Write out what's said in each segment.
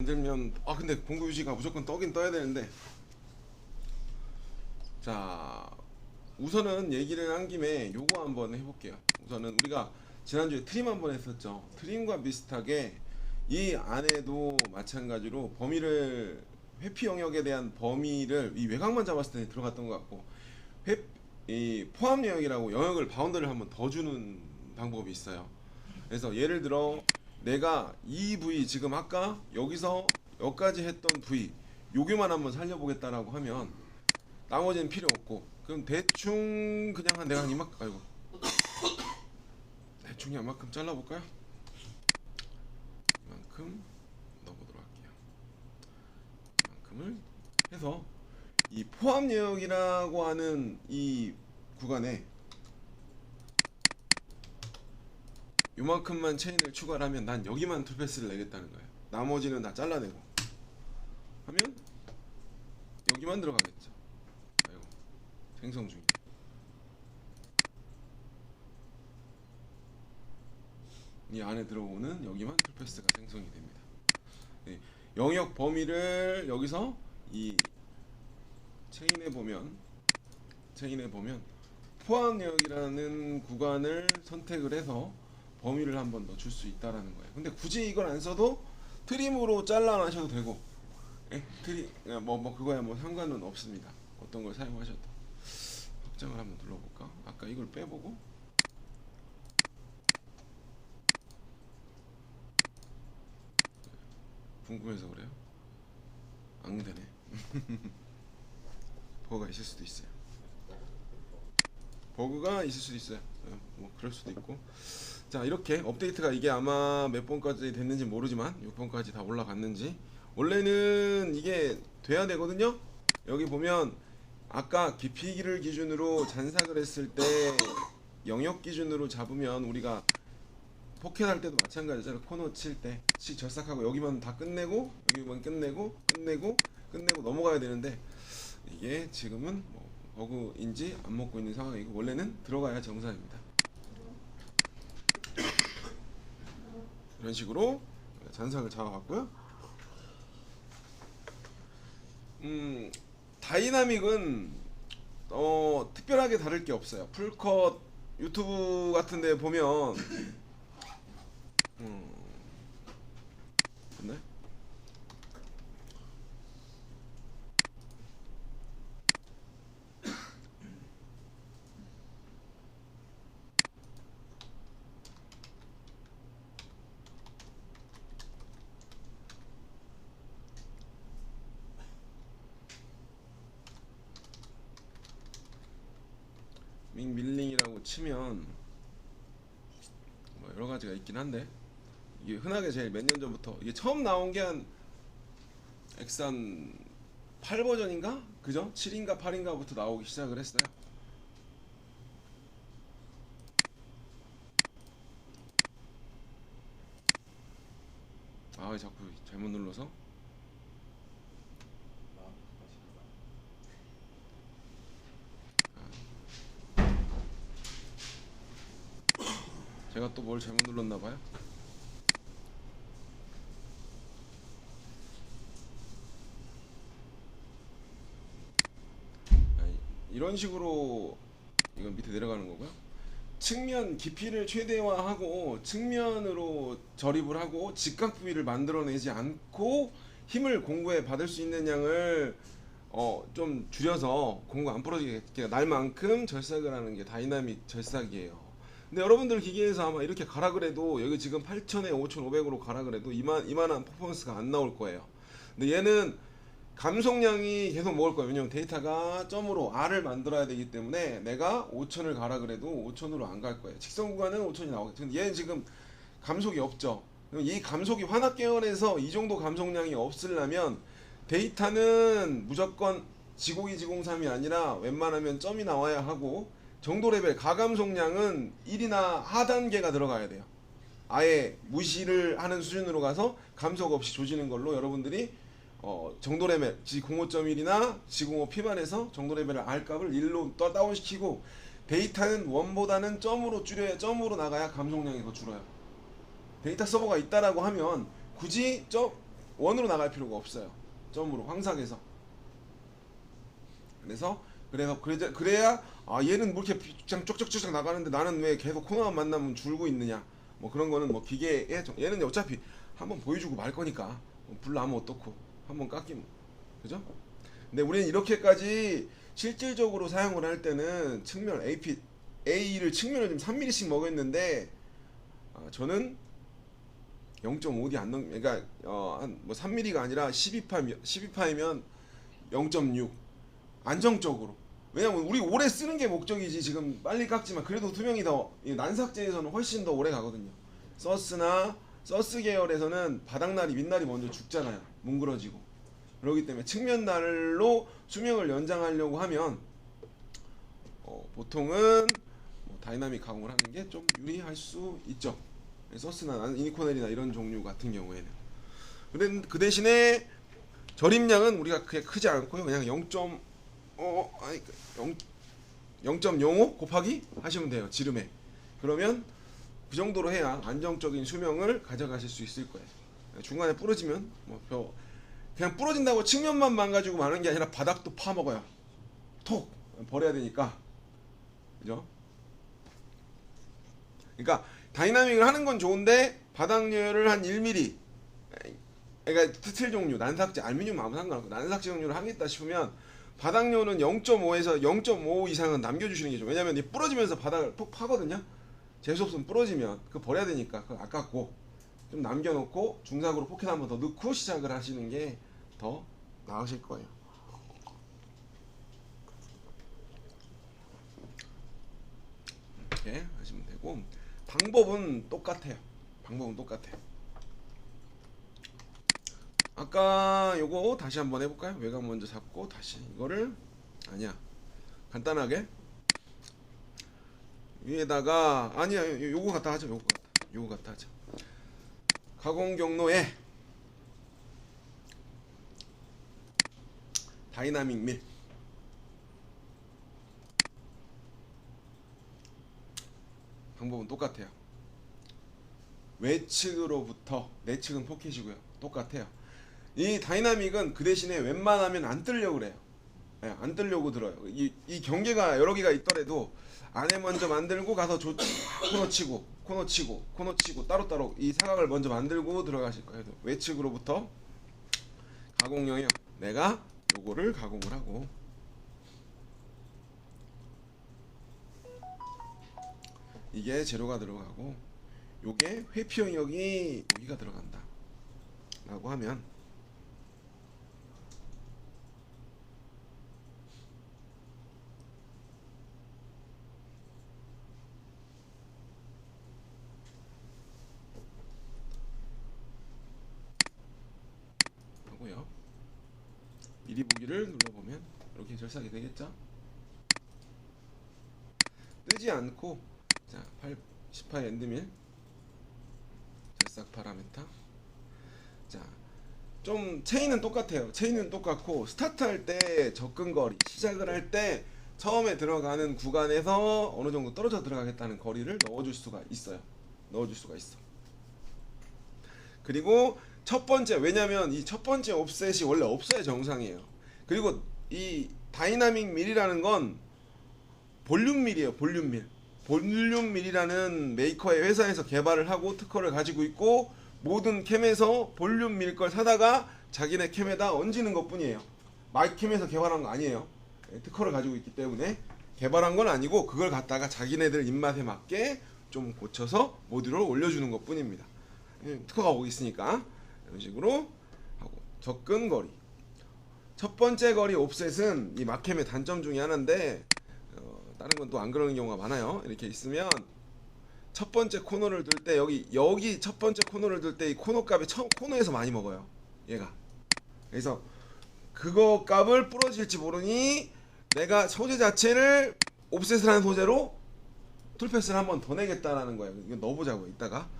만들면 근데 공구 유지가 무조건 떠긴 떠야 되는데, 자 우선은 얘기를 한 김에 요거 한번 해볼게요. 우선은 우리가 지난주에 트림 한번 했었죠. 트림과 비슷하게 이 안에도 마찬가지로 범위를, 회피 영역에 대한 범위를 이 외곽만 잡았을 때 들어갔던 것 같고, 이 포함 영역이라고 영역을 바운더를 한번 더 주는 방법이 있어요. 그래서 예를 들어 내가 이 부위, 지금 아까 여기서 여기까지 했던 부위 요기만 한번 살려보겠다라고 하면 나머지는 필요 없고, 그럼 대충 그냥 한 내가 한 이만큼, 아이고, 대충 이만큼 잘라볼까요? 이만큼 넣어보도록 할게요. 이만큼을 해서 이 포함 영역이라고 하는 이 구간에 요만큼만 체인을 추가를 하면 난 여기만 툴패스를 내겠다는 거예요. 나머지는 다 잘라내고 하면 여기만 들어가겠죠. 아이고, 생성 중이에요. 이 안에 들어오는 여기만 툴패스가 생성이 됩니다. 네, 영역 범위를 여기서 이 체인에 보면 포함 영역이라는 구간을 선택을 해서 범위를 한 번 더 줄 수 있다라는 거예요. 근데 굳이 이걸 안 써도 트림으로 잘라내셔도 되고, 트림 뭐 그거야 뭐 상관은 없습니다. 어떤 걸 사용하셔도. 확장을 한번 눌러볼까? 아까 이걸 빼보고 궁금해서 그래요. 안 되네. 버그가 있을 수도 있어요. 뭐 그럴 수도 있고. 자, 이렇게 업데이트가 이게 아마 몇 번까지 됐는지 모르지만 6번까지 다 올라갔는지, 원래는 이게 돼야 되거든요. 여기 보면 아까 깊이를 기준으로 잔삭을 했을 때 영역 기준으로 잡으면 우리가 포켓 할 때도 마찬가지잖아요. 코너 칠 때 절삭하고 여기만 다 끝내고 여기만 끝내고 넘어가야 되는데, 이게 지금은 뭐 버그인지 안 먹고 있는 상황이고, 원래는 들어가야 정상입니다. 이런 식으로 잔삭을 잡아봤고요. 다이나믹은 특별하게 다를 게 없어요. 풀컷 유튜브 같은데 보면 네? 밀링이라고 치면 뭐 여러 가지가 있긴 한데, 이게 흔하게 제일 몇 년 전부터, 이게 처음 나온 게 한 엑산 8 버전인가? 그죠? 7인가 8인가부터 나오기 시작을 했어요. 자꾸 잘못 눌러서. 제가 또 뭘 잘못 눌렀나봐요. 이런 식으로 이건 밑에 내려가는 거고요. 측면 깊이를 최대화하고 측면으로 저립을 하고 직각 부위를 만들어내지 않고 힘을 공구에 받을 수 있는 양을 좀 줄여서 공구 안 부러지게 날 만큼 절삭을 하는 게 다이나믹 절삭이에요. 근데 여러분들 기계에서 아마 이렇게 가라 그래도, 여기 지금 8000에 5500으로 가라 그래도 이만한 퍼포먼스가 안 나올 거예요. 근데 얘는 감속량이 계속 먹을 거예요. 왜냐면 데이터가 점으로 R을 만들어야 되기 때문에 내가 5000을 가라 그래도 5000으로 안 갈 거예요. 직선 구간은 5000이 나오겠죠. 근데 얘는 지금 감속이 없죠. 이 감속이 환압 계열에서 이 정도 감속량이 없으려면 데이터는 무조건 G02, G03이 아니라 웬만하면 점이 나와야 하고, 정도 레벨 가감속량은 1이나 하단계가 들어가야 돼요. 아예 무시를 하는 수준으로 가서 감속 없이 조지는 걸로 여러분들이 정도 레벨 G05.1이나 G05 P만에서 정도 레벨을 R값을 1로 다운시키고, 데이터는 1보다는 점으로 나가야 감속량이 더 줄어요. 데이터 서버가 있다라고 하면 굳이 원으로 나갈 필요가 없어요. 점으로 황삭해서. 그래야 아 얘는 뭐 이렇게 그냥 쪽쪽쪽쪽 나가는데 나는 왜 계속 코너만 만나면 줄고 있느냐. 뭐 그런 거는 뭐 기계에 얘는 어차피 한번 보여주고 말 거니까 뭐 불나면 어떻고 한번 깎이면 그죠? 근데 우리는 이렇게까지 실질적으로 사용을 할 때는 측면 A를 측면을 지금 3mm씩 먹였는데 저는 0.5D 안 넘, 그러니까 한뭐 3mm가 아니라 12파이면 0.6 안정적으로. 왜냐면 우리 오래 쓰는 게 목적이지. 지금 빨리 깎지만 그래도 투명이 더 난삭제에서는 훨씬 더 오래 가거든요. 서스 계열에서는 바닥날이 밑날이 먼저 죽잖아요. 뭉그러지고. 그렇기 때문에 측면 날로 수명을 연장하려고 하면 보통은 뭐 다이나믹 가공을 하는 게 좀 유리할 수 있죠. 서스나 이니코넬이나 이런 종류 같은 경우에는. 근데 그 대신에 절임량은 우리가 그렇게 크지 않고요. 그냥 0.05 곱하기 하시면 돼요. 지름에. 그러면 그 정도로 해야 안정적인 수명을 가져가실 수 있을 거예요. 중간에 부러지면 뭐 그냥 부러진다고 측면만 망가지고 마는 게 아니라 바닥도 파먹어요. 톡 버려야 되니까. 그죠? 그러니까 다이나믹을 하는 건 좋은데 바닥열을 한 1mm, 그러니까 스틸 종류, 난삭제, 알루미늄 아무 상관없고 난삭제 종류를 하겠다 싶으면 바닥열은 0.5에서 0.5 이상은 남겨주시는 게 좋아요. 왜냐면 이 부러지면서 바닥을 톡 파거든요. 재수없으면 부러지면 그거 버려야 되니까 그거 아깝고 좀 남겨놓고 중삭으로 포켓 한번 더 넣고 시작을 하시는 게 더 나으실 거예요. 이렇게 하시면 되고 방법은 똑같아요. 아까 요거 다시 한번 해볼까요? 외곽 먼저 잡고 다시 이거를 아니야 간단하게 위에다가 아니야 요거 갖다 하자. 요거 갖다 하자. 가공 경로에 다이나믹 밀 방법은 똑같아요. 외측으로부터 내측은 포켓이고요. 똑같아요. 이 다이나믹은 그 대신에 웬만하면 안 뜨려고 그래요. 네, 안 뜨려고 들어요. 이 경계가 여러 개가 있더라도 안에 먼저 만들고 가서 코너 치고 따로따로 이 사각을 먼저 만들고 들어가실 거예요. 외측으로부터 가공용이요. 내가 요거를 가공을 하고 이게 재료가 들어가고 요게 회피용역이 여기가 들어간다 라고 하면 하고요. 미리 보기를 눌러보면 이렇게 절삭이 되겠죠. 뜨지 않고 자 18 엔드밀 절삭 파라메타. 자 좀 체인은 똑같아요. 체인은 똑같고 스타트할 때 접근거리 시작을 할 때 처음에 들어가는 구간에서 어느 정도 떨어져 들어가겠다는 거리를 넣어줄 수가 있어요. 그리고 첫 번째, 왜냐면 이 첫 번째 옵셋이 원래 없어야 정상이에요. 그리고 이 다이나믹 밀이라는 건 볼륨 밀이에요. 볼륨 밀이라는 메이커의 회사에서 개발을 하고 특허를 가지고 있고 모든 캠에서 볼륨 밀 걸 사다가 자기네 캠에다 얹는 것 뿐이에요. 마이캠에서 개발한 거 아니에요. 특허를 가지고 있기 때문에 개발한 건 아니고 그걸 갖다가 자기네들 입맛에 맞게 좀 고쳐서 모듈을 올려주는 것 뿐입니다. 특허가 오고 있으니까 이런 식으로 하고 접근 거리. 첫 번째 거리 옵셋은 이 마캠의 단점 중에 하나인데 다른 건 또 안 그러는 경우가 많아요. 이렇게 있으면 첫 번째 코너를 들 때 여기 첫 번째 코너를 들 때 이 코너 값이 코너에서 많이 먹어요. 얘가. 그래서 그거 값을 부러질지 모르니 내가 소재 자체를 옵셋을 한 소재로 툴패스를 한번 더 내겠다라는 거예요. 이거 넣어보자고요. 이따가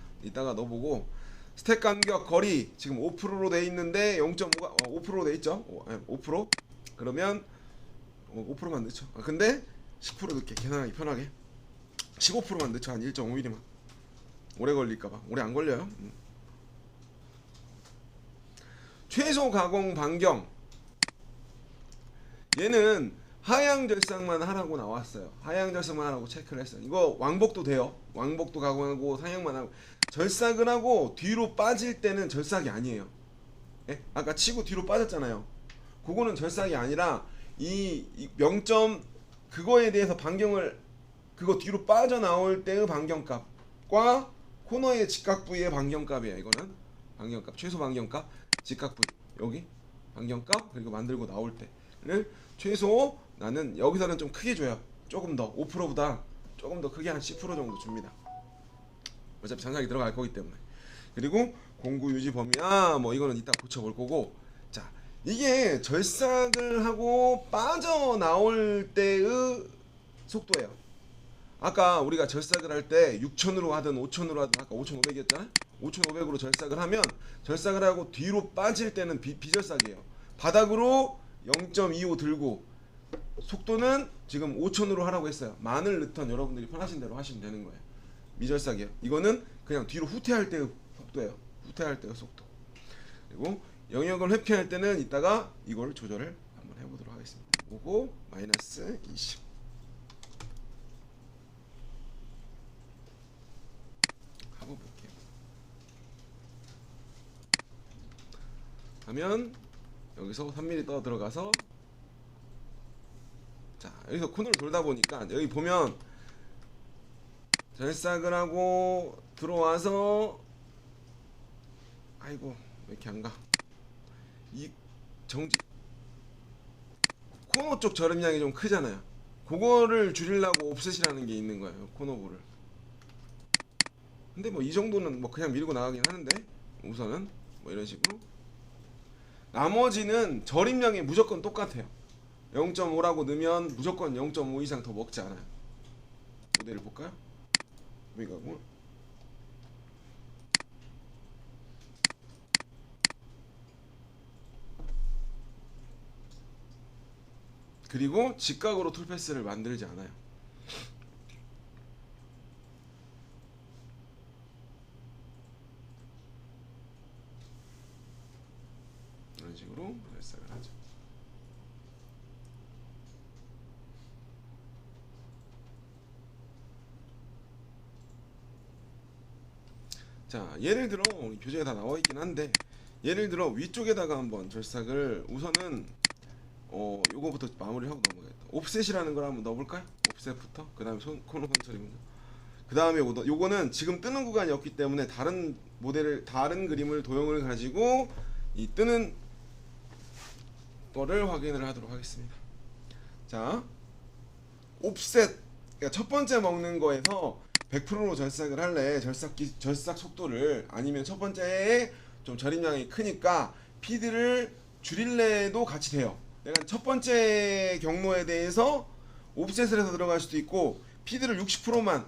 넣어보고 스택 간격 거리 지금 5%로 돼 있는데 0.5가 5%로 돼 있죠. 5%. 그러면 5%만 넣죠. 근데 10% 넣게 계산하기 편하게 15%만 넣죠. 한 1.5mm만. 오래 걸릴까봐. 오래 안 걸려요. 최소 가공 반경, 얘는 하향 절삭만 하라고 나왔어요. 하향 절삭만 하라고 체크를 했어요. 이거 왕복도 돼요. 왕복도 가공하고 상향만 하고. 절삭을 하고 뒤로 빠질 때는 절삭이 아니에요. 예? 아까 치고 뒤로 빠졌잖아요. 그거는 절삭이 아니라 이 명점 그거에 대해서 반경을, 그거 뒤로 빠져나올 때의 반경값과 코너의 직각 부위의 반경값이에요. 이거는 반경값, 최소 반경값, 직각 부위, 여기 반경값, 그리고 만들고 나올 때를 최소, 나는 여기서는 좀 크게 줘요. 조금 더 5%보다 조금 더 크게 한 10% 정도 줍니다. 어차피 장착이 들어갈 거기 때문에. 그리고 공구 유지 범위야 뭐 이거는 이따 고쳐볼 거고. 자, 이게 절삭을 하고 빠져나올 때의 속도예요. 아까 우리가 절삭을 할 때 6,000으로 하든 5,000으로 하든, 아까 5,500이었잖아요. 5,500으로 절삭을 하면, 절삭을 하고 뒤로 빠질 때는 비절삭이에요. 바닥으로 0.25 들고, 속도는 지금 5,000으로 하라고 했어요. 마늘 넣던 여러분들이 편하신 대로 하시면 되는 거예요. 미절삭이에요. 이거는 그냥 뒤로 후퇴할 때의 속도예요. 후퇴할 때의 속도. 그리고 영역을 회피할 때는 이따가 이걸 조절을 한번 해보도록 하겠습니다. 5 마이너스 20. 한번 볼게요. 하면 여기서 3mm 떠 들어가서, 자, 여기서 코너를 돌다 보니까 여기 보면 절삭을 하고 들어와서, 아이고 왜 이렇게 안 가? 이 정지 코너 쪽 저렴량이 좀 크잖아요. 그거를 줄이려고 옵셋이라는 게 있는 거예요. 코너볼을. 근데 뭐 이 정도는 뭐 그냥 밀고 나가긴 하는데, 우선은 뭐 이런 식으로. 나머지는 저림량이 무조건 똑같아요. 0.5라고 넣으면 무조건 0.5 이상 더 먹지 않아요. 모델을 볼까요? 여기 가고, 그리고 직각으로 툴패스를 만들지 않아요. 이런 식으로 절삭을 하죠. 자, 예를 들어 교재에 다 나와 있긴 한데, 예를 들어 위쪽에다가 한번 절삭을, 우선은 요거부터 마무리하고 넘어가겠다. 옵셋이라는 걸 한번 넣어볼까요? 옵셋부터. 그 다음에 코너 컨트롤 먼저. 그 다음에 요거는 지금 뜨는 구간이 없기 때문에 다른 모델을, 다른 그림을 도형을 가지고 이 뜨는 거를 확인을 하도록 하겠습니다. 자, 옵셋, 그러니까 첫 번째 먹는 거에서 100%로 절삭을 할래, 절삭 속도를, 아니면 첫 번째에 좀 절임량이 크니까 피드를 줄일래도 같이 돼요. 내가 첫 번째 경로에 대해서 옵셋을 해서 들어갈 수도 있고, 피드를 60%만,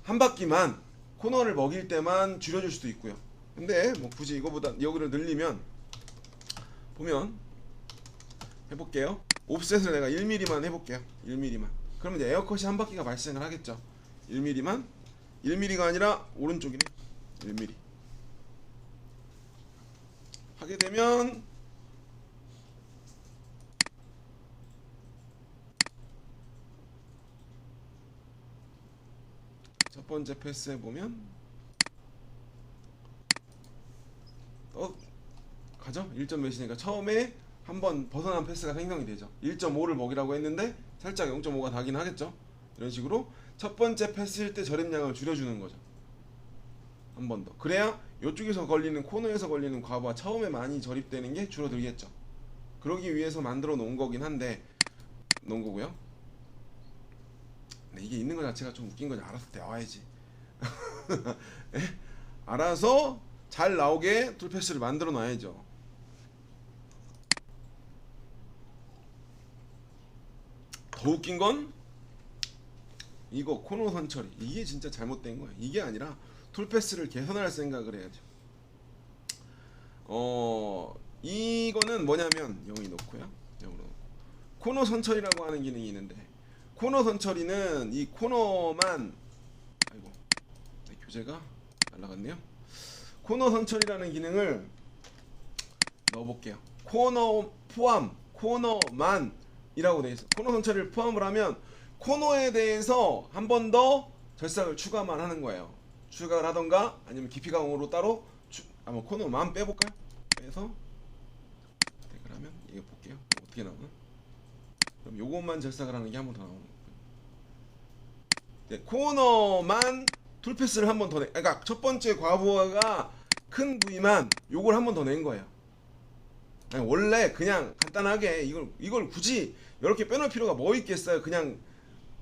한 바퀴만 코너를 먹일 때만 줄여줄 수도 있고요. 근데 뭐 굳이 이거보다 여기를 늘리면, 보면 해볼게요. 옵셋을 내가 1mm만 해볼게요. 1mm만. 그러면 이제 에어컷이 한 바퀴가 발생을 하겠죠. 1mm만. 1mm가 아니라 오른쪽이네. 1mm 하게 되면, 첫 번째 패스 해보면 가죠? 1점 몇이니까 처음에 한번 벗어난 패스가 생성이 되죠. 1.5를 먹이라고 했는데 살짝 0.5가 다긴 하겠죠. 이런 식으로 첫 번째 패스일 때 절임량을 줄여주는 거죠. 한 번 더. 그래야 이쪽에서 걸리는, 코너에서 걸리는 과부하, 처음에 많이 절입되는 게 줄어들겠죠. 그러기 위해서 만들어 놓은 거긴 한데, 놓은 거고요. 근데 이게 있는 거 자체가 좀 웃긴 거지. 알아서 나와야지. 알아서 잘 나오게 툴패스를 만들어 놔야죠. 더 웃긴 건 이거 코너 선처리, 이게 진짜 잘못된 거예요. 이게 아니라 툴패스를 개선할 생각을 해야죠. 이거는 뭐냐면, 0이 놓고요. 0으로 놓고. 코너 선처리라고 하는 기능이 있는데, 코너 선처리는 이 코너만, 아이고 교재가 날라갔네요. 코너 선처리라는 기능을 넣어볼게요. 코너 포함, 코너만이라고 돼 있어. 코너 선처리를 포함을 하면 코너에 대해서 한 번 더 절삭을 추가만 하는 거예요. 추가를 하던가 아니면 깊이 가공으로 따로 한번 코너만 빼볼까요? 빼서 그러면 이거 볼게요. 어떻게 나오나? 그럼 요것만 절삭을 하는 게 한 번 더 나오는 거예요. 네, 코너만 툴패스를 한 번 더 내. 그러니까 첫 번째 과부하가 큰 부위만 요걸 한 번 더 낸 거예요. 아니, 원래 그냥 간단하게 이걸 굳이 이렇게 빼놓을 필요가 뭐 있겠어요. 그냥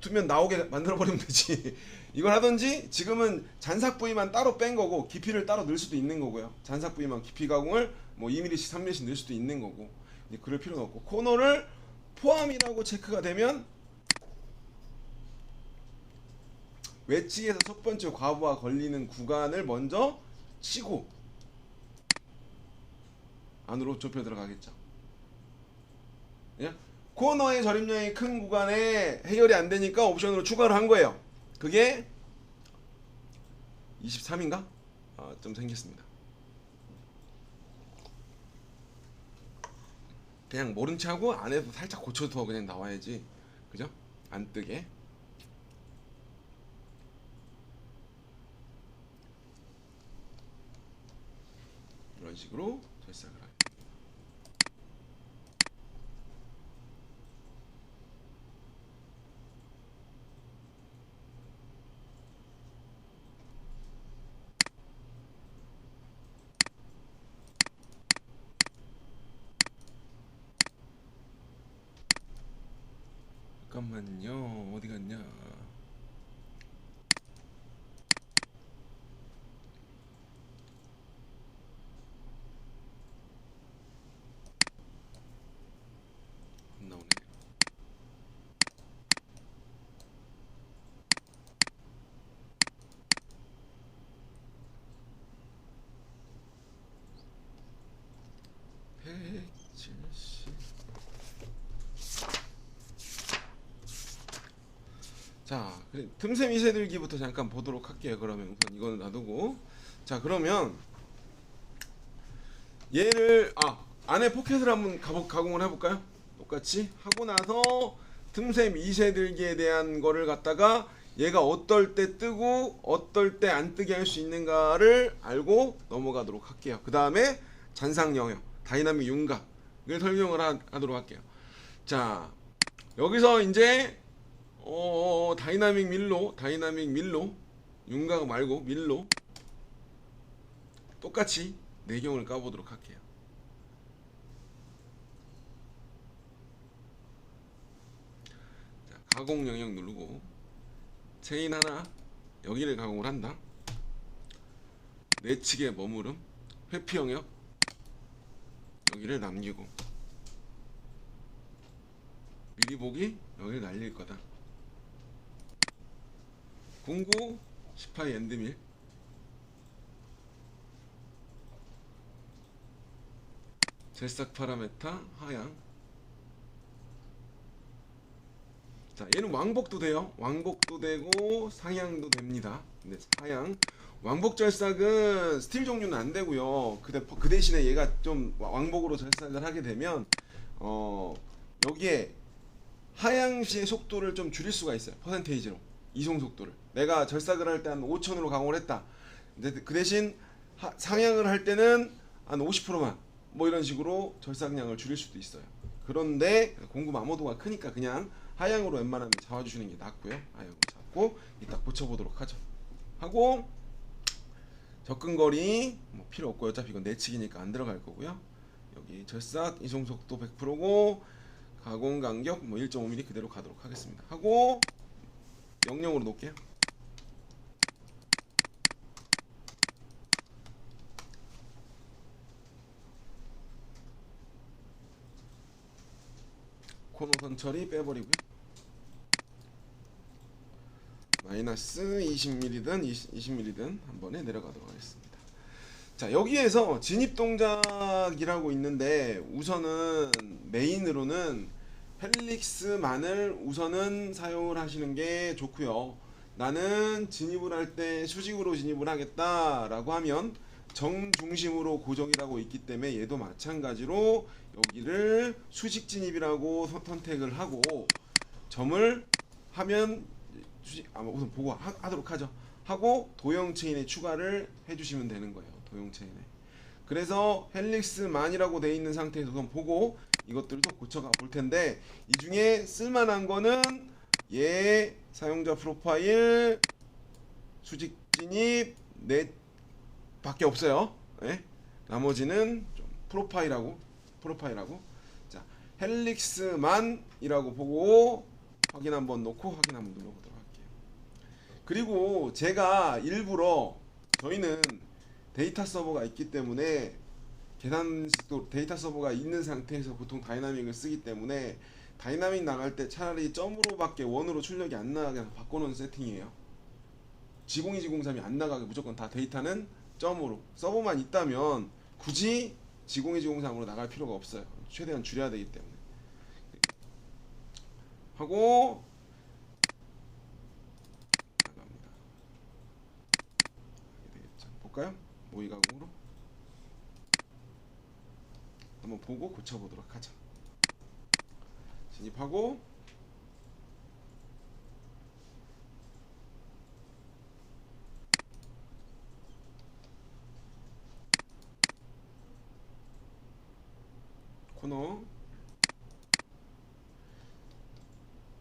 두면 나오게 만들어 버리면 되지. 이걸 하든지 지금은 잔삭 부위만 따로 뺀 거고 깊이를 따로 넣을 수도 있는 거고요. 잔삭 부위만 깊이 가공을 뭐 2mm씩 3mm씩 넣을 수도 있는 거고. 이제 그럴 필요는 없고 코너를 포함이라고 체크가 되면 웨지에서 첫 번째 과부하 걸리는 구간을 먼저 치고 안으로 좁혀 들어가겠죠. 예? 코너의 저립량이 큰 구간에 해결이 안 되니까 옵션으로 추가를 한 거예요. 그게 23인가? 좀 생겼습니다. 그냥 모른 체 하고 안에서 살짝 고쳐서 그냥 나와야지. 그죠? 안 뜨게. 이런 식으로 절삭을 하게. 잠깐만요. 어디 갔냐? 안 나오네. 자, 틈새 미세들기부터 잠깐 보도록 할게요. 그러면 우선 이거는 놔두고, 자 그러면 얘를 안에 포켓을 한번 가공을 해볼까요? 똑같이 하고 나서 틈새 미세들기에 대한 거를 갖다가 얘가 어떨 때 뜨고 어떨 때 안 뜨게 할 수 있는가를 알고 넘어가도록 할게요. 그 다음에 잔상 영역, 다이나믹 윤곽을 설명을 하도록 할게요. 자, 여기서 이제 다이나믹 밀로 윤곽 말고 밀로 똑같이 내경을 까보도록 할게요. 자, 가공 영역 누르고 체인 하나 여기를 가공을 한다. 내측의 머무름 회피 영역 여기를 남기고 미리 보기 여기를 날릴 거다. 공구 18 엔드밀 절삭 파라메타 하향. 자, 얘는 왕복도 돼요. 왕복도 되고 상향도 됩니다. 근데 하향 왕복 절삭은 스틸 종류는 안 되고요. 그 대신에 얘가 좀 왕복으로 절삭을 하게 되면 여기에 하향 시의 속도를 좀 줄일 수가 있어요. 퍼센테이지로 이송 속도를 내가 절삭을 할 때 한 5,000으로 가공을 했다. 근데 그 대신 상향을 할 때는 한 50%만 뭐 이런 식으로 절삭량을 줄일 수도 있어요. 그런데 공구 마모도가 크니까 그냥 하향으로 웬만하면 잡아주시는 게 낫고요. 하향으로 잡고 이따 고쳐보도록 하죠. 하고 접근거리 뭐 필요 없고 어차피 이건 내측이니까 안 들어갈 거고요. 여기 절삭 이송 속도 100%고 가공 간격 뭐 1.5mm 그대로 가도록 하겠습니다. 하고 영영으로 놓을게요. 코너선 처리 빼버리고요. 마이너스 20mm든 20mm든 한 번에 내려가도록 하겠습니다. 자, 여기에서 진입 동작이라고 있는데 우선은 메인으로는 헬릭스만을 우선은 사용을 하시는 게 좋고요. 나는 진입을 할 때 수직으로 진입을 하겠다 라고 하면 정중심으로 고정이라고 있기 때문에 얘도 마찬가지로 여기를 수직 진입이라고 선택을 하고 점을 하면 우선 보고 하도록 하죠. 하고 도형 체인에 추가를 해주시면 되는 거예요. 도형 체인에. 그래서 헬릭스만이라고 되어 있는 상태에서 우선 보고 이것들도 고쳐가 볼 텐데 이 중에 쓸만한 거는 얘 사용자 프로파일 수직 진입 넷 밖에 없어요. 네? 나머지는 좀 프로파일하고 자 헬릭스만이라고 보고 확인 한번 놓고 확인 한번 눌러보도록 할게요. 그리고 제가 일부러 저희는 데이터 서버가 있기 때문에 계산식도 데이터 서버가 있는 상태에서 보통 다이나믹을 쓰기 때문에 다이나믹 나갈 때 차라리 점으로밖에 원으로 출력이 안 나가게 바꿔놓은 세팅이에요. G02, G03이 안 나가게 무조건 다 데이터는 점으로. 서버만 있다면 굳이 G02, G03으로 나갈 필요가 없어요. 최대한 줄여야 되기 때문에. 하고 나갑니다. 되겠죠. 볼까요? 모의 가공으로 한번 보고 고쳐보도록 하죠. 진입하고 코너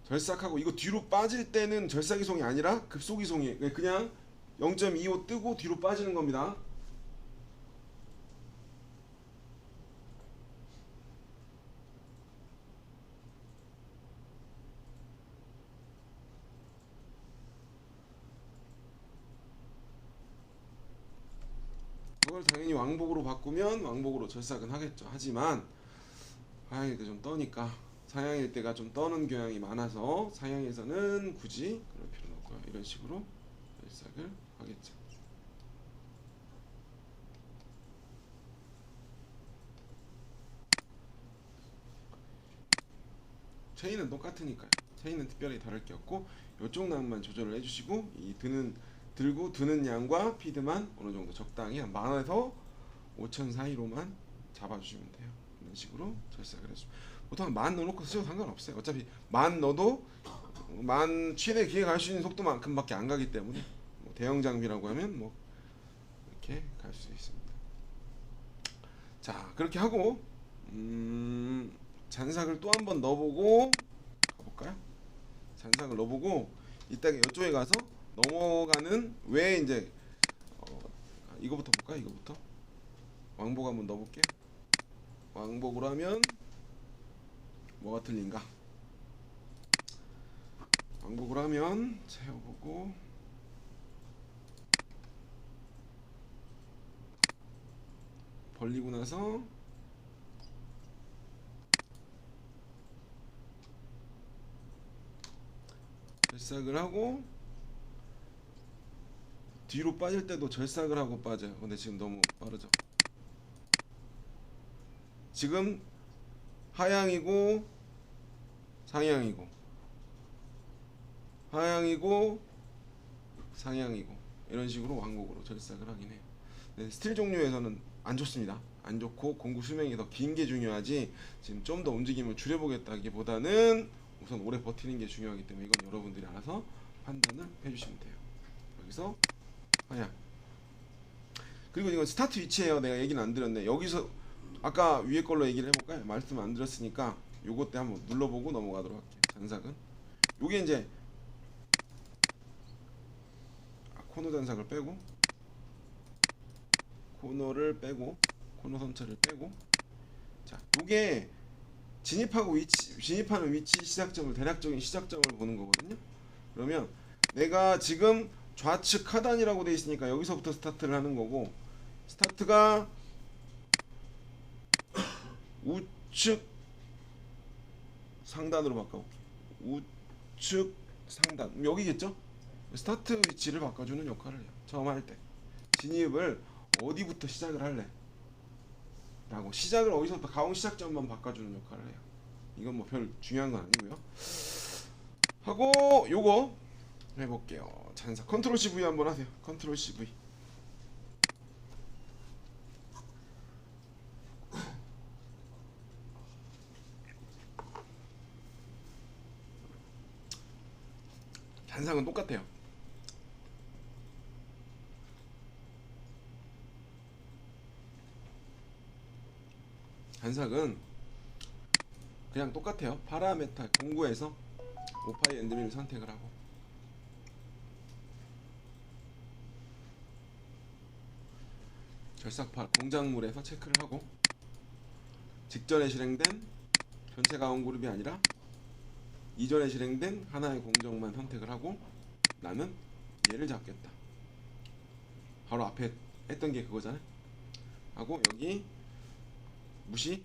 절삭하고 이거 뒤로 빠질 때는 절삭이송이 아니라 급속이송이 그냥 0.25 뜨고 뒤로 빠지는 겁니다. 그걸 당연히 왕복으로 바꾸면 왕복으로 절삭은 하겠죠. 하지만 하양일 때 좀 떠니까 상향일 때가 좀 떠는 경향이 많아서 상향에서는 굳이 그럴 필요는 없고요. 이런 식으로 절삭을 하겠죠. 체인은 똑같으니까요. 체인은 특별히 다를 게 없고 이쪽 낭만 조절을 해주시고 이 들고 드는 양과 피드만 어느 정도 적당히 한 10,000에서 5,000 사이로만 잡아주시면 돼요. 이런 식으로 절삭을 해주시면 보통 한 10,000 넣어놓고 쓰셔도 상관없어요. 어차피 10,000 넣어도 최대 기계 갈 수 있는 속도만큼밖에 안 가기 때문에 뭐 대형 장비라고 하면 뭐 이렇게 갈 수 있습니다. 자 그렇게 하고 잔삭을 또 한번 넣어보고 가볼까요? 잔삭을 넣어보고 이따가 이쪽에 가서 넘어가는 왜 이제 이거부터 볼까요? 이거부터 왕복 한번 넣어볼게요. 왕복으로 하면 뭐가 틀린가? 왕복으로 하면 채워보고 벌리고 나서 절삭을 하고 뒤로 빠질 때도 절삭을 하고 빠져요. 근데 지금 너무 빠르죠. 지금 하향이고 상향이고 하향이고 상향이고 이런 식으로 왕복으로 절삭을 하긴 해요. 네, 스틸 종류에서는 안 좋습니다. 안 좋고 공구 수명이 더 긴 게 중요하지 지금 좀 더 움직임을 줄여보겠다기보다는 우선 오래 버티는 게 중요하기 때문에 이건 여러분들이 알아서 판단을 해주시면 돼요. 여기서 하향. 그리고 이건 스타트 위치예요. 내가 얘기는 안 드렸네. 여기서 아까 위에 걸로 얘기를 해볼까요? 말씀 안 드렸으니까 요것 때 한번 눌러보고 넘어가도록 할게요. 잔삭은 요게 이제 코너 잔삭을 빼고 코너를 빼고 코너 선처를 빼고 자 요게 진입하는 위치 시작점을 대략적인 시작점을 보는 거거든요. 그러면 내가 지금 좌측 하단이라고 되어 있으니까 여기서부터 스타트를 하는 거고 스타트가 우측 상단으로 바꿔볼게요. 우측 상단 여기겠죠? 스타트 위치를 바꿔주는 역할을 해요. 처음 할 때 진입을 어디부터 시작을 할래? 라고 시작을 어디서부터 가공 시작점만 바꿔주는 역할을 해요. 이건 뭐 별 중요한 건 아니고요. 하고 요거 해볼게요. 잔삭 컨트롤 CV 한번 하세요. 컨트롤 CV 잔상은 똑같아요. 잔상은 그냥 똑같아요. 파라메타 공구에서 오파이 엔드밀을 선택을 하고 결삭파 공작물에서 체크를 하고 직전에 실행된 전체 가온 그룹이 아니라 이전에 실행된 하나의 공정만 선택을 하고 나는 얘를 잡겠다. 바로 앞에 했던 게 그거잖아요. 하고 여기 무시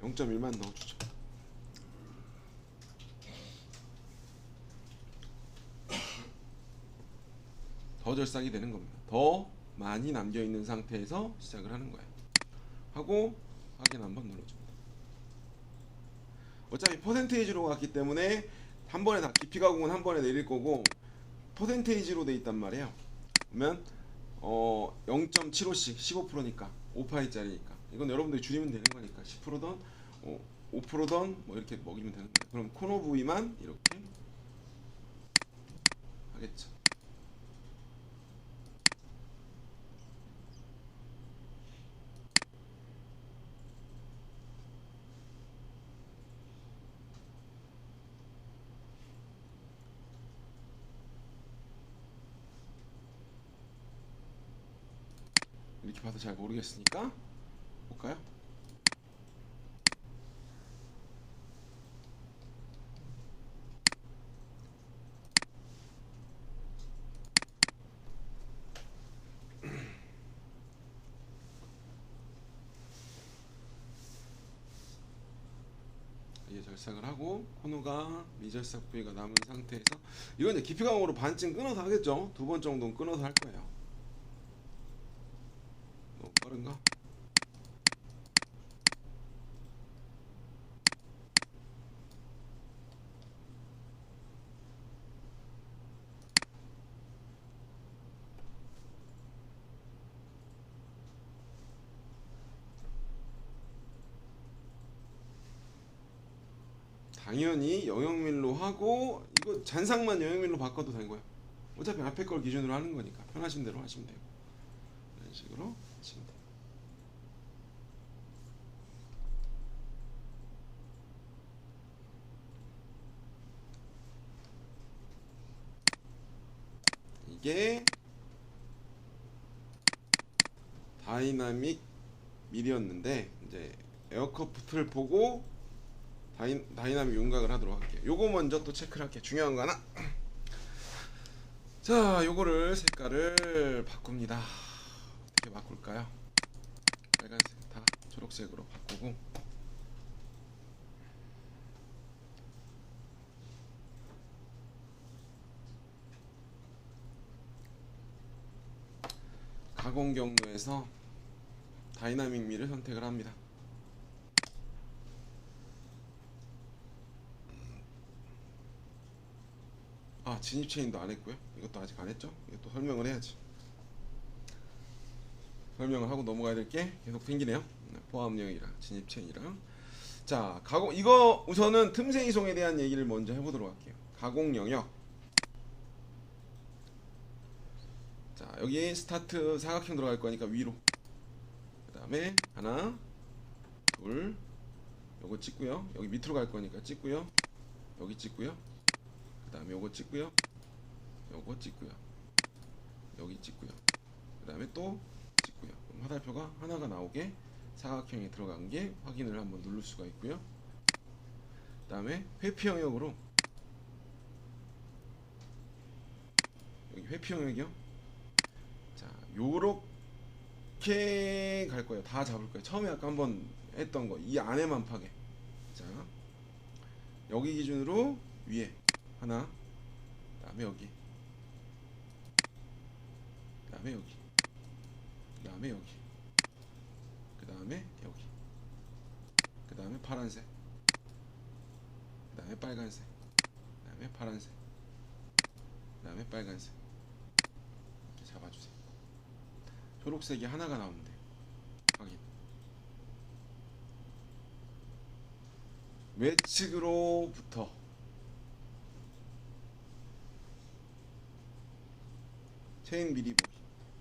0.1만 넣어주죠. 더 절삭이 되는 겁니다. 더 많이 남겨있는 상태에서 시작을 하는 거예요. 하고 확인 한번 눌러줍니다. 어차피 퍼센테이지로 갔기 때문에 한 번에 다 깊이 가공은 한 번에 내릴 거고 퍼센테이지로 돼 있단 말이에요. 그러면 0.75씩 15%니까 5파이짜리니까 이건 여러분들이 줄이면 되는 거니까 10%던 5%던 뭐 이렇게 먹이면 되는 거예요. 그럼 코너 부위만 이렇게 하겠죠. 이렇게 봐서 잘 모르겠으니까 볼까요? 이제 절삭을 하고 코너가 미절삭 부위가 남은 상태에서 이건 이제 깊이 가공으로 반쯤 끊어서 하겠죠. 2번 정도는 끊어서 할 거예요. 너무 빠른가? 당연히 영역밀로 하고 이거 잔상만 영역밀로 바꿔도 되는 거예요. 어차피 앞에 걸 기준으로 하는 거니까 편하신 대로 하시면 되고 이런 식으로 하시면 돼요. 이게 다이나믹 밀이었는데 이제 에어커프트를 보고 다이나믹 윤곽을 하도록 할게요. 요거 먼저 또 체크를 할게요. 중요한 거 하나. 자, 요거를 색깔을 바꿉니다. 어떻게 바꿀까요? 빨간색 다 초록색으로 바꾸고 가공 경로에서 다이나믹 밀을 선택을 합니다. 진입 체인도 안 했고요. 이것도 아직 안 했죠. 이것도 설명을 해야지. 설명을 하고 넘어가야 될 게 계속 생기네요. 포함령이랑 진입 체인이랑. 자, 가공 이거 우선은 틈새 이송에 대한 얘기를 먼저 해보도록 할게요. 가공 영역. 자, 여기 스타트 사각형 들어갈 거니까 위로. 그 다음에 하나, 둘, 요거 찍고요. 여기 밑으로 갈 거니까 찍고요. 여기 찍고요. 그 다음에 요거 찍고요. 요거 찍고요. 여기 찍고요. 그 다음에 또 찍고요. 그럼 화살표가 하나가 나오게 사각형에 들어간 게 확인을 한번 누를 수가 있고요. 그 다음에 회피 영역으로 여기 회피 영역이요. 자, 요렇게 갈 거예요. 다 잡을 거예요. 처음에 아까 한번 했던 거 이 안에만 파게. 자, 여기 기준으로 위에 하나, 그 다음에 여기, 그 다음에 여기, 그 다음에 여기, 그 다음에 여기, 그 다음에 파란색, 그 다음에 빨간색, 그 다음에 파란색, 그 다음에 빨간색. 이렇게 잡아주세요. 초록색이 하나가 나오면 돼요. 확인. 외측으로부터 체인 미리 보기.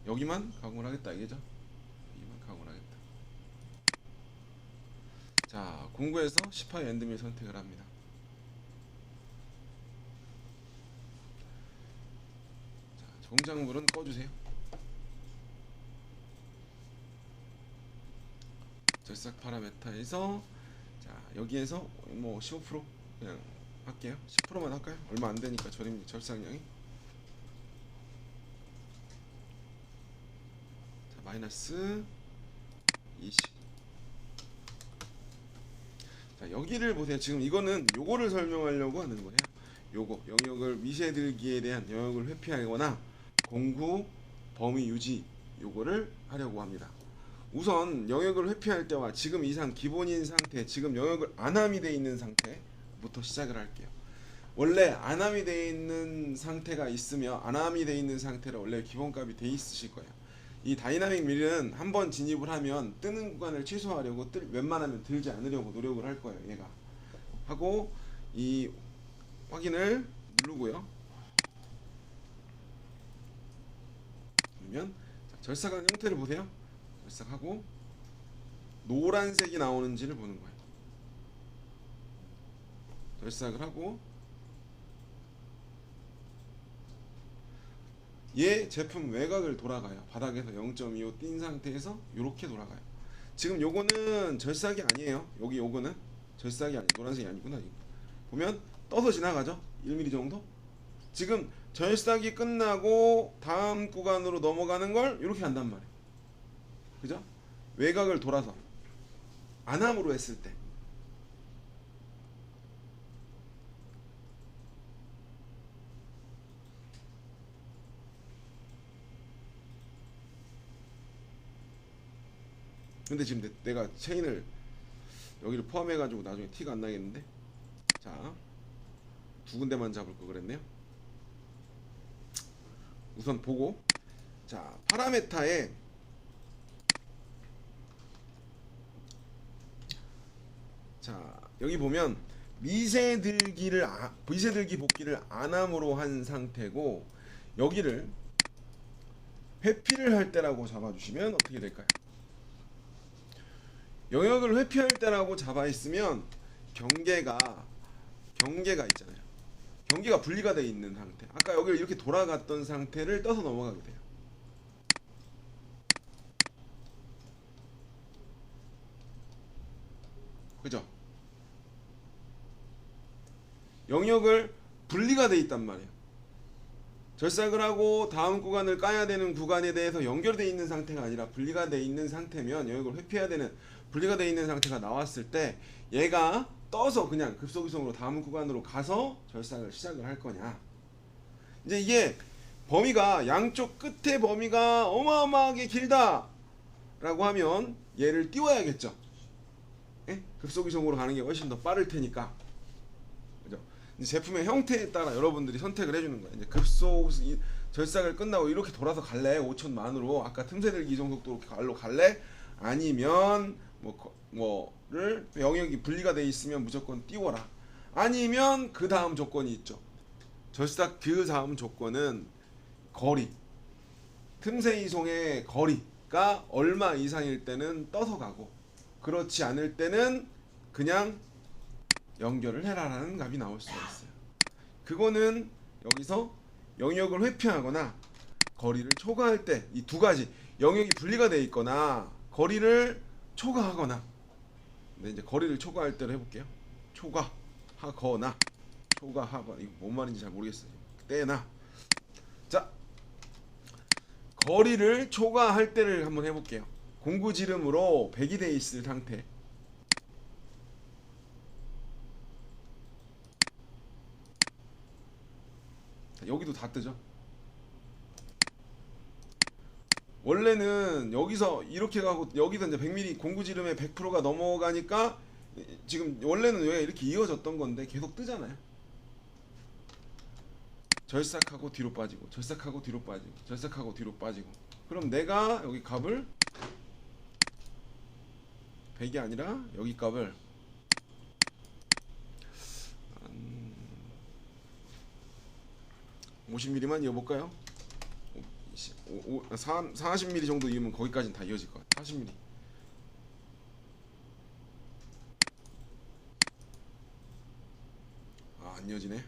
여기만 가공을 하겠다 이게죠. 여기만 가공을 하겠다. 자, 공구에서 10화 엔드밀 선택을 합니다. 자, 정작물은 꺼주세요. 절삭 파라메타에서 자, 여기에서 뭐 15% 그냥 할게요. 10%만 할까요? 얼마 안 되니까 절삭량이. 자, 마이너스 20. 자, 여기를 보세요. 지금 이거는 요거를 설명하려고 하는 거예요. 요거 영역을 미세들기에 대한 영역을 회피하거나 공구 범위 유지 요거를 하려고 합니다. 우선 영역을 회피할 때와 지금 이상 기본인 상태, 지금 영역을 안함이 되어 있는 상태부터 시작을 할게요. 원래 안함이 되어 있는 상태가 있으면 안함이 되어 있는 상태로 원래 기본값이 돼 있으실 거예요. 이 다이나믹 밀은 한번 진입을 하면 뜨는 구간을 최소화하려고 웬만하면 들지 않으려고 노력을 할 거예요. 얘가 하고 이 확인을 누르고요. 그러면 절삭한 형태를 보세요. 절삭하고 노란색이 나오는지를 보는 거예요. 절삭을 하고 얘 제품 외곽을 돌아가요. 바닥에서 0.25 띈 상태에서 이렇게 돌아가요. 지금 요거는 절삭이 아니에요. 여기 요거는 절삭이 아니, 노란색이 아니구나. 보면 떠서 지나가죠. 1mm 정도. 지금 절삭이 끝나고 다음 구간으로 넘어가는 걸 이렇게 한단 말이에요. 그죠? 외곽을 돌아서 안함으로 했을 때 근데 지금 내가 체인을 여기를 포함해 가지고 나중에 티가 안 나겠는데. 자, 두 군데만 잡을 거 그랬네요. 우선 보고 자, 파라메타에 자, 여기 보면 미세들기 복귀를 안함으로 한 상태고 여기를 회피를 할 때라고 잡아주시면 어떻게 될까요? 영역을 회피할 때라고 잡아 있으면 경계가 있잖아요. 경계가 분리가 되어 있는 상태. 아까 여기를 이렇게 돌아갔던 상태를 떠서 넘어가게 돼요. 그죠? 영역을 분리가 돼 있단 말이에요. 절삭을 하고 다음 구간을 까야 되는 구간에 대해서 연결되어 있는 상태가 아니라 분리가 되어 있는 상태면 영역을 회피해야 되는 분리가 되어 있는 상태가 나왔을 때 얘가 떠서 그냥 급속이성으로 다음 구간으로 가서 절삭을 시작을 할 거냐. 이제 이게 범위가 양쪽 끝에 범위가 어마어마하게 길다 라고 하면 얘를 띄워야겠죠. 예? 급속이성으로 가는 게 훨씬 더 빠를 테니까. 그죠? 이제 제품의 형태에 따라 여러분들이 선택을 해주는 거예요. 이제 급속 절삭을 끝나고 이렇게 돌아서 갈래? 5천만으로 아까 틈새 들기 이동 속도로 갈래? 아니면 뭐를 영역이 분리가 돼 있으면 무조건 띄워라. 아니면 그 다음 조건이 있죠. 절삭 그 다음 조건은 거리. 틈새 이송의 거리가 얼마 이상일 때는 떠서 가고 그렇지 않을 때는 그냥 연결을 해라라는 값이 나올 수가 있어요. 그거는 여기서 영역을 회피하거나 거리를 초과할 때 이 두 가지 영역이 분리가 되어 있거나 거리를 초과하거나. 근데 이제 거리를 초과할 때로 해볼게요. 초과하거나 이거 뭔 말인지 잘 모르겠어요. 때나 자 거리를 초과할 때를 한번 해볼게요. 공구지름으로 100이 돼 있을 상태. 여기도 다 뜨죠. 원래는 여기서 이렇게 가고 여기서 이제 100mm 공구지름의 100%가 넘어가니까 지금 원래는 왜 이렇게 이어졌던 건데 계속 뜨잖아요. 절삭하고 뒤로 빠지고 절삭하고 뒤로 빠지고 절삭하고 뒤로 빠지고. 그럼 내가 여기 값을 100이 아니라 여기 값을 50mm만 이어볼까요? 40mm 정도 이으면 거기까지는 다 이어질 것 같아. 40mm. 아, 안 이어지네.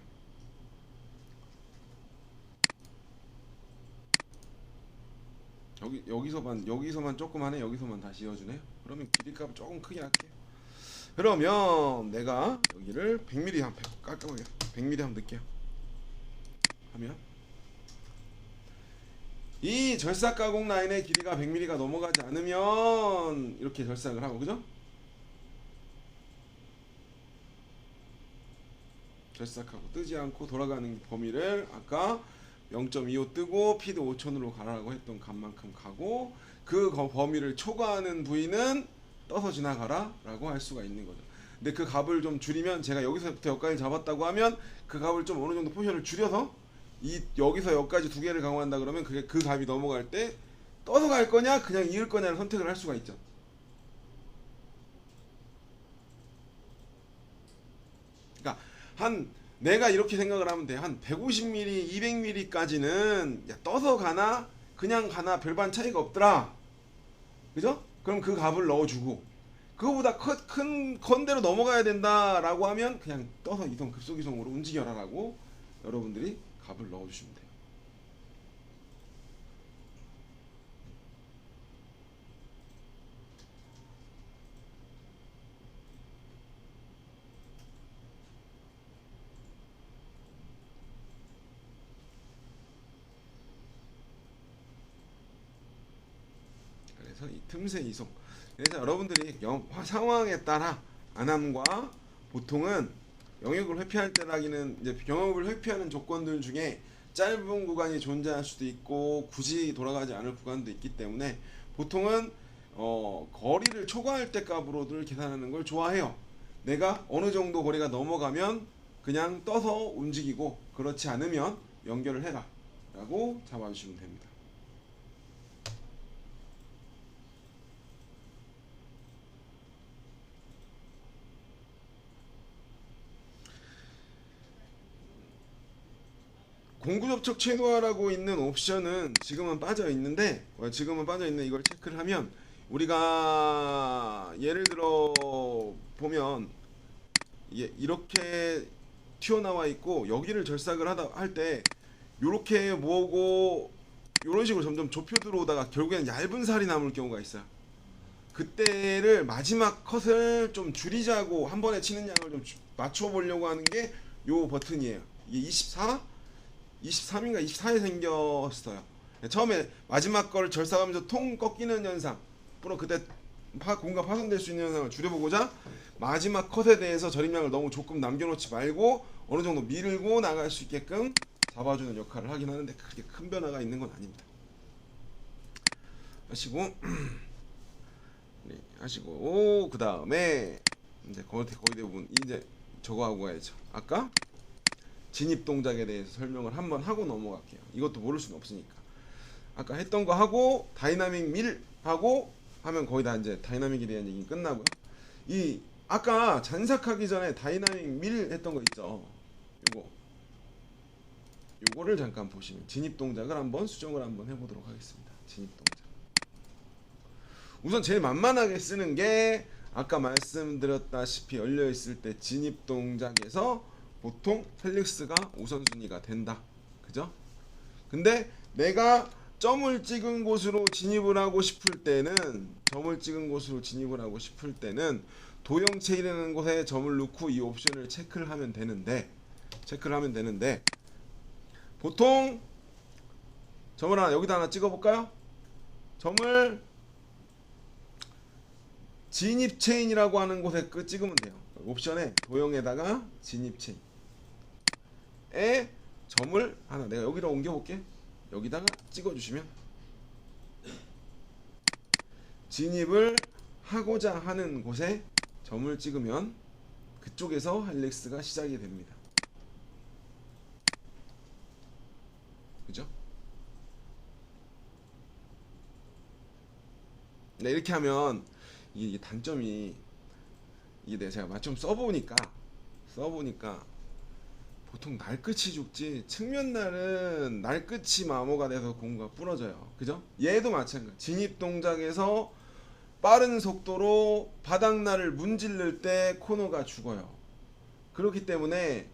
여기서만 조금 하네. 여기서만 다시 이어주네. 그러면 길이값 조금 크게 할게. 그러면 내가 여기를 100mm 한 깔끔하게 100mm 한번 넣을게요. 하면 이 절삭 가공 라인의 길이가 100mm가 넘어가지 않으면 이렇게 절삭을 하고, 그죠? 절삭하고 뜨지 않고 돌아가는 범위를 아까 0.25 뜨고 피드 5천으로 가라고 했던 값만큼 가고, 그 범위를 초과하는 부위는 떠서 지나가라 라고 할 수가 있는 거죠. 근데 그 값을 좀 줄이면, 제가 여기서부터 여기까지 잡았다고 하면 그 값을 좀 어느 정도 포션을 줄여서 여기서 여기까지 두 개를 강화한다 그러면 그게 그 값이 넘어갈 때 떠서 갈 거냐 그냥 이을 거냐를 선택을 할 수가 있죠. 그러니까 내가 이렇게 생각을 하면 돼. 한 150mm, 200mm까지는 떠서 가나 그냥 가나 별반 차이가 없더라. 그죠? 그럼 그 값을 넣어주고, 그거보다 큰 건대로 넘어가야 된다라고 하면 그냥 떠서 이동, 급속 이동으로 움직여라라고 여러분들이 값을 넣어주시면 돼요. 그래서 이 틈새 이송. 그래서 여러분들이 상황에 따라 안함과 보통은 영역을 회피할 때라기는 이제 영역을 회피하는 조건들 중에 짧은 구간이 존재할 수도 있고 굳이 돌아가지 않을 구간도 있기 때문에 보통은 거리를 초과할 때 값으로들 계산하는 걸 좋아해요. 내가 어느 정도 거리가 넘어가면 그냥 떠서 움직이고, 그렇지 않으면 연결을 해라 라고 잡아주시면 됩니다. 공구 접촉 최소화라고 있는 옵션은 지금은 빠져 있는데, 이걸 체크를 하면 우리가 예를 들어 보면 이렇게 튀어나와 있고 여기를 절삭을 할 때 요렇게 모으고 요런 식으로 점점 좁혀 들어오다가 결국엔 얇은 살이 남을 경우가 있어요. 그때를 마지막 컷을 좀 줄이자고 한 번에 치는 양을 좀 맞춰 보려고 하는 게 요 버튼이에요. 이게 23인가 24에 생겼어요. 처음에 마지막 걸 절삭하면서 통 꺾이는 현상, 또는 그때 공간 파손될 수 있는 현상을 줄여보고자 마지막 컷에 대해서 절임량을 너무 조금 남겨놓지 말고 어느 정도 밀고 나갈 수 있게끔 잡아주는 역할을 하긴 하는데 그렇게 큰 변화가 있는 건 아닙니다. 하시고 그 다음에 이제 거의 대부분 이제 저거 하고 가야죠. 아까 진입 동작에 대해서 설명을 한번 하고 넘어갈게요. 이것도 모를 수는 없으니까. 아까 했던 거 하고 다이나믹 밀 하고 하면 거의 다 이제 다이나믹에 대한 얘기는 끝나고요. 이 아까 잔삭하기 전에 다이나믹 밀 했던 거 있죠. 요거를 잠깐 보시면 진입 동작을 한번 수정을 한번 해보도록 하겠습니다. 진입 동작. 우선 제일 만만하게 쓰는 게 아까 말씀드렸다시피 열려 있을 때 진입 동작에서 보통 헬릭스가 우선순위가 된다. 그죠? 근데 내가 점을 찍은 곳으로 진입을 하고 싶을 때는 도형 체이라는 곳에 점을 넣고 이 옵션을 체크를 하면 되는데 보통 점을 여기다 하나 찍어볼까요? 점을 진입 체인이라고 하는 곳에 찍으면 돼요. 옵션에 도형에다가 진입 체인에 점을 하나 내가 여기로 옮겨볼게. 여기다가 찍어주시면 진입을 하고자 하는 곳에 점을 찍으면 그쪽에서 헬릭스가 시작이 됩니다. 그죠? 네, 이렇게 하면 이게 단점이, 이게 제가 좀 써보니까 보통 날끝이 죽지 측면날은 날끝이 마모가 돼서 공구가 부러져요. 그죠? 얘도 마찬가지. 진입 동작에서 빠른 속도로 바닥날을 문지를 때 코너가 죽어요. 그렇기 때문에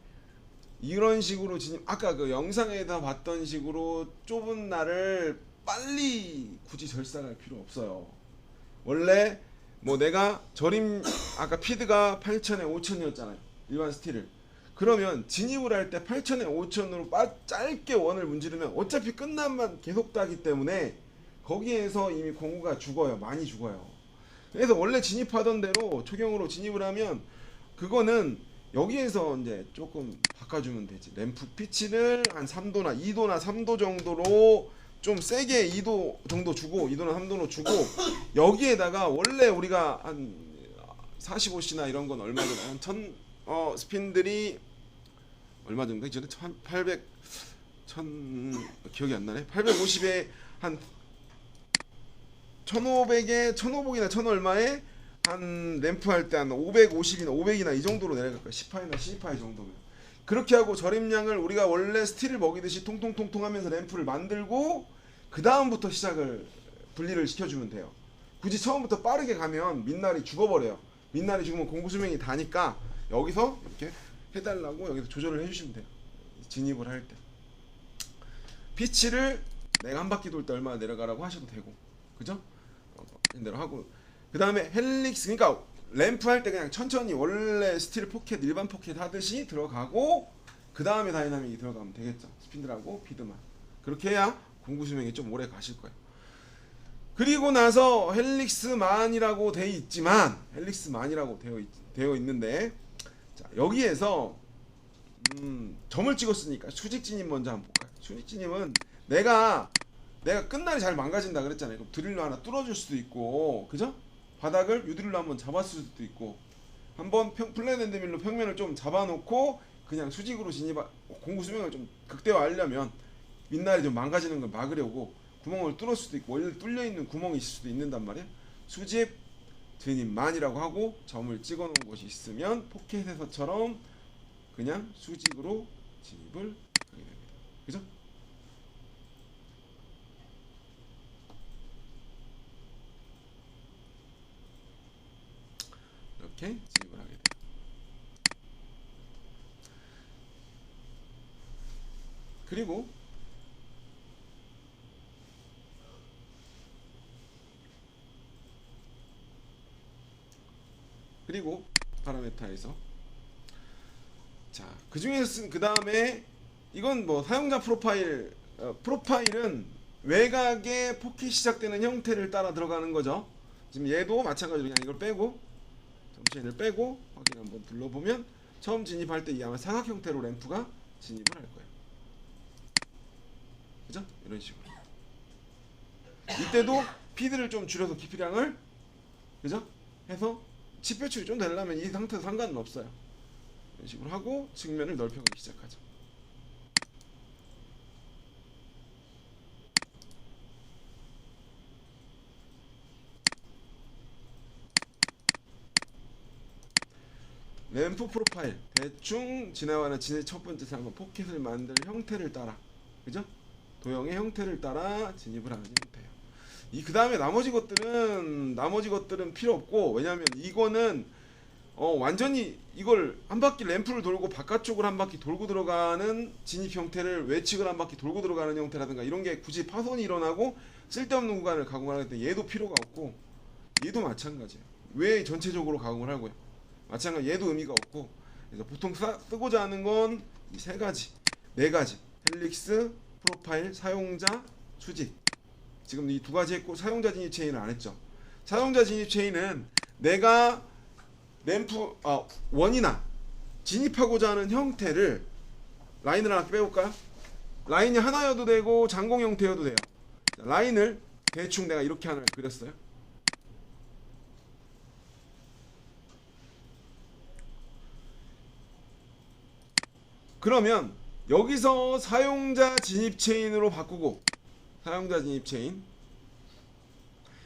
이런 식으로 진입, 아까 그 영상에서 봤던 식으로 좁은 날을 빨리 굳이 절삭할 필요 없어요. 원래 뭐 내가 저림, 아까 피드가 8,000에 5,000이었잖아요. 일반 스틸을. 그러면 진입을 할 때 8,000에 5,000으로 짧게 원을 문지르면 어차피 끝난만 계속 따기 때문에 거기에서 이미 공구가 죽어요. 많이 죽어요. 그래서 원래 진입하던 대로 초경으로 진입을 하면 그거는 여기에서 이제 조금 바꿔주면 되지. 램프 피치를 한 3도나 2도나 3도 정도로 좀 세게 2도 정도 주고 2도나 3도로 주고 여기에다가 원래 우리가 한 45C나 이런 건 얼마 전에 한 1000 스핀들이 얼마 정도 전에 1800 1000 기억이 안 나네. 850에 한 1500에 1500이나 1000 얼마에 한 램프 할 때 한 550이나 500이나 이 정도로 내려갈 거야. 10파이나 12파이 정도면. 그렇게 하고 저림량을 우리가 원래 스틸을 먹이듯이 통통통통 하면서 램프를 만들고 그 다음부터 시작을 분리를 시켜주면 돼요. 굳이 처음부터 빠르게 가면 민날이 죽어버려요. 민날이 죽으면 공구 수명이 다니까 여기서 이렇게 해달라고 여기서 조절을 해주시면 돼요. 진입을 할 때. 피치를 내가 한 바퀴 돌 때 얼마나 내려가라고 하셔도 되고, 그죠? 대로 하고 그 다음에 헬릭스, 그러니까 램프 할 때 그냥 천천히 원래 스틸 포켓 일반 포켓 하듯이 들어가고 그 다음에 다이나믹이 들어가면 되겠죠. 스핀들하고 피드만. 그렇게 해야 공구 수명이 좀 오래 가실 거예요. 그리고 나서 헬릭스만이라고 되어 있지만 헬릭스만이라고 되어 있는데, 자 여기에서 점을 찍었으니까 수직 진입 먼저 한번 볼까요? 수직 진입은 내가 끝날이 잘 망가진다 그랬잖아요. 그럼 드릴로 하나 뚫어줄 수도 있고, 그죠? 바닥을 유드릴로 한번 잡았을 수도 있고, 한번 플랫 앤드밀로 평면을 좀 잡아놓고 그냥 수직으로 공구 수명을 좀 극대화하려면 민날이 좀 망가지는 걸 막으려고 구멍을 뚫을 수도 있고, 원래 뚫려 있는 구멍이 있을 수도 있는단 말이에요. 수직 진입만이라고 하고 점을 찍어 놓은 곳이 있으면 포켓에서처럼 그냥 수직으로 진입을 하게 됩니다. 그죠? 이렇게 진입을 하게 돼요. 그리고 파라메타에서 자, 그 중에서 그 다음에 이건 뭐 사용자 프로파일은 외곽에 포켓 시작되는 형태를 따라 들어가는 거죠. 지금 얘도 마찬가지로 그냥 이걸 빼고 점체인을 빼고 확인 한번 둘러보면 처음 진입할 때 이 아마 사각 형태로 램프가 진입을 할 거예요. 그죠? 이런 식으로. 이때도 피드를 좀 줄여서 깊이량을, 그죠? 해서 칩 배출이 좀 되려면 이 상태도 상관은 없어요. 이런 식으로 하고 측면을 넓혀가기 시작하죠. 램프 프로파일 대충 지나가는 첫 번째 상은 포켓을 만들 형태를 따라, 그죠? 도형의 형태를 따라 진입을 하는 형태예요. 그 다음에 나머지 것들은 필요 없고, 왜냐하면 이거는 완전히 이걸 한 바퀴 램프를 돌고 바깥쪽을 한 바퀴 돌고 들어가는 진입 형태를 외측을 한 바퀴 돌고 들어가는 형태라든가 이런 게 굳이 파손이 일어나고 쓸데없는 구간을 가공을 하기 때문에 얘도 필요가 없고, 얘도 마찬가지예요. 왜 전체적으로 가공을 하고요? 마찬가지 얘도 의미가 없고, 그래서 보통 쓰고자 하는 건 이 세 가지, 네 가지: 헬릭스, 프로파일, 사용자, 수직. 지금 이 두 가지 했고 사용자 진입 체인을 안 했죠. 사용자 진입 체인은 내가 램프 원이나 진입하고자 하는 형태를 라인을 하나 빼볼까요? 라인이 하나여도 되고 장공 형태여도 돼요. 라인을 대충 내가 이렇게 하나 그렸어요. 그러면 여기서 사용자 진입 체인으로 바꾸고, 사용자 진입 체인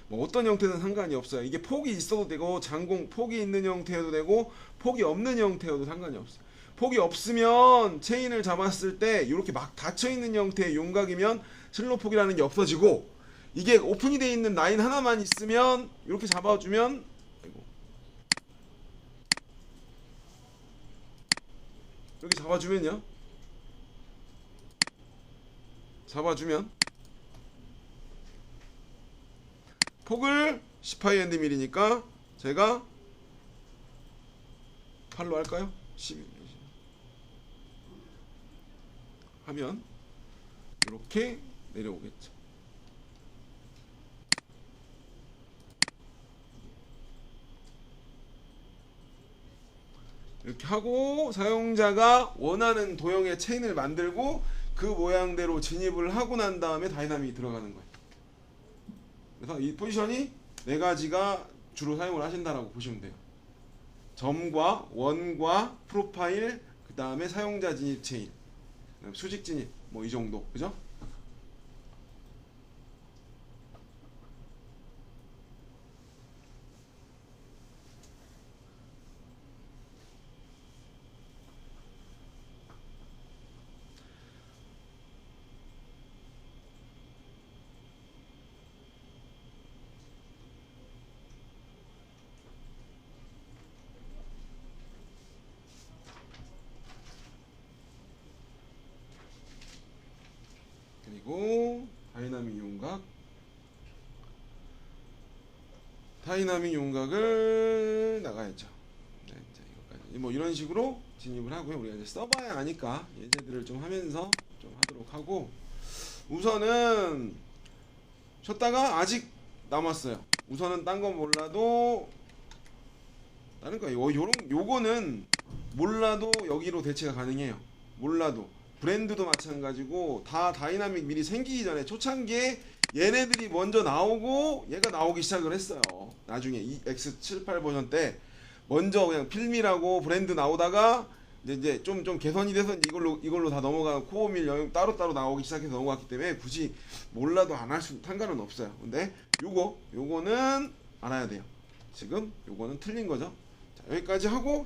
뭐 어떤 형태든 상관이 없어요. 이게 폭이 있어도 되고 장공 폭이 있는 형태여도 되고 폭이 없는 형태여도 상관이 없어요. 폭이 없으면 체인을 잡았을 때 이렇게 막 닫혀 있는 형태의 윤곽이면 슬로우 폭이라는 게 없어지고, 이게 오픈이 되어 있는 라인 하나만 있으면 이렇게 잡아주면, 아이고, 이렇게 잡아주면요, 잡아주면 폭을 18mm니까 제가 8로 할까요? 12 하면 이렇게 내려오겠죠. 이렇게 하고 사용자가 원하는 도형의 체인을 만들고 그 모양대로 진입을 하고 난 다음에 다이나믹이 들어가는 거예요. 그래서 이 포지션이 네 가지가 주로 사용을 하신다라고 보시면 돼요. 점과 원과 프로파일, 그 다음에 사용자 진입 체인, 그다음에 수직 진입, 뭐 이 정도, 그죠? 그리고 다이나믹 윤곽을 나가야죠. 네, 이제 이거까지 뭐 이런 식으로 진입을 하고요. 우리가 이제 써봐야 아니까 예제들을 좀 하면서 좀 하도록 하고, 우선은 쉬었다가 아직 남았어요. 우선은 딴 건 몰라도 다른 거 요거는 몰라도 여기로 대체가 가능해요. 몰라도 브랜드도 마찬가지고 다 다이나믹 미리 생기기 전에 초창기에 얘네들이 먼저 나오고 얘가 나오기 시작을 했어요. 나중에 이 X78 버전 때 먼저 그냥 필미라고 브랜드 나오다가 이제 좀 개선이 돼서 이걸로 다 넘어가고 코어밀 영역 따로따로 나오기 시작해서 넘어갔기 때문에 굳이 몰라도 안 할 수 상관은 없어요. 근데 요거는 알아야 돼요. 지금 요거는 틀린 거죠. 자, 여기까지 하고